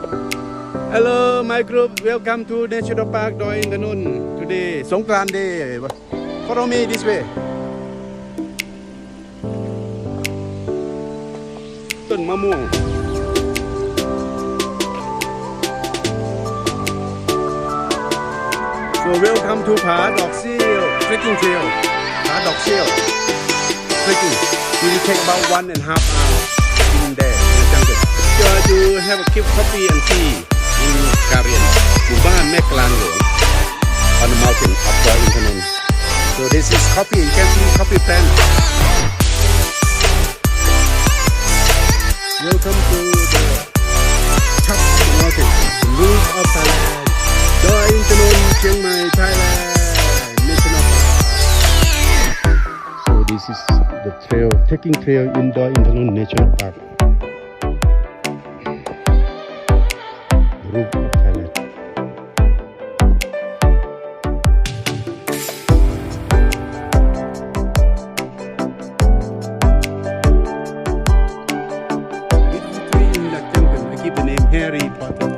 Hello, my group. Welcome to National Park Doi Inthanon. Today, Songkran Day. Follow me this way. ต้นมะม่วง So welcome to ผาดอกเซี่ยว trekking trail ผาดอกเซี่ยว trekking. It will take about 1.5 hours in there in the jungle. So you have a keep coffee and tea in Karian, หมู่บ้านแม่กลางหลวง on the mountain of Doi Inthanon. So this is coffee. You can see coffee plant. Welcome to the top of the mountain, the roof of Thailand, Doi Inthanon, Chiangmai Thailand, National Park. So this is the trail, trekking trail in Doi Inthanon National Park. The roof of Thailand. Beautiful tree in the jungle. I give the name Harry Potter.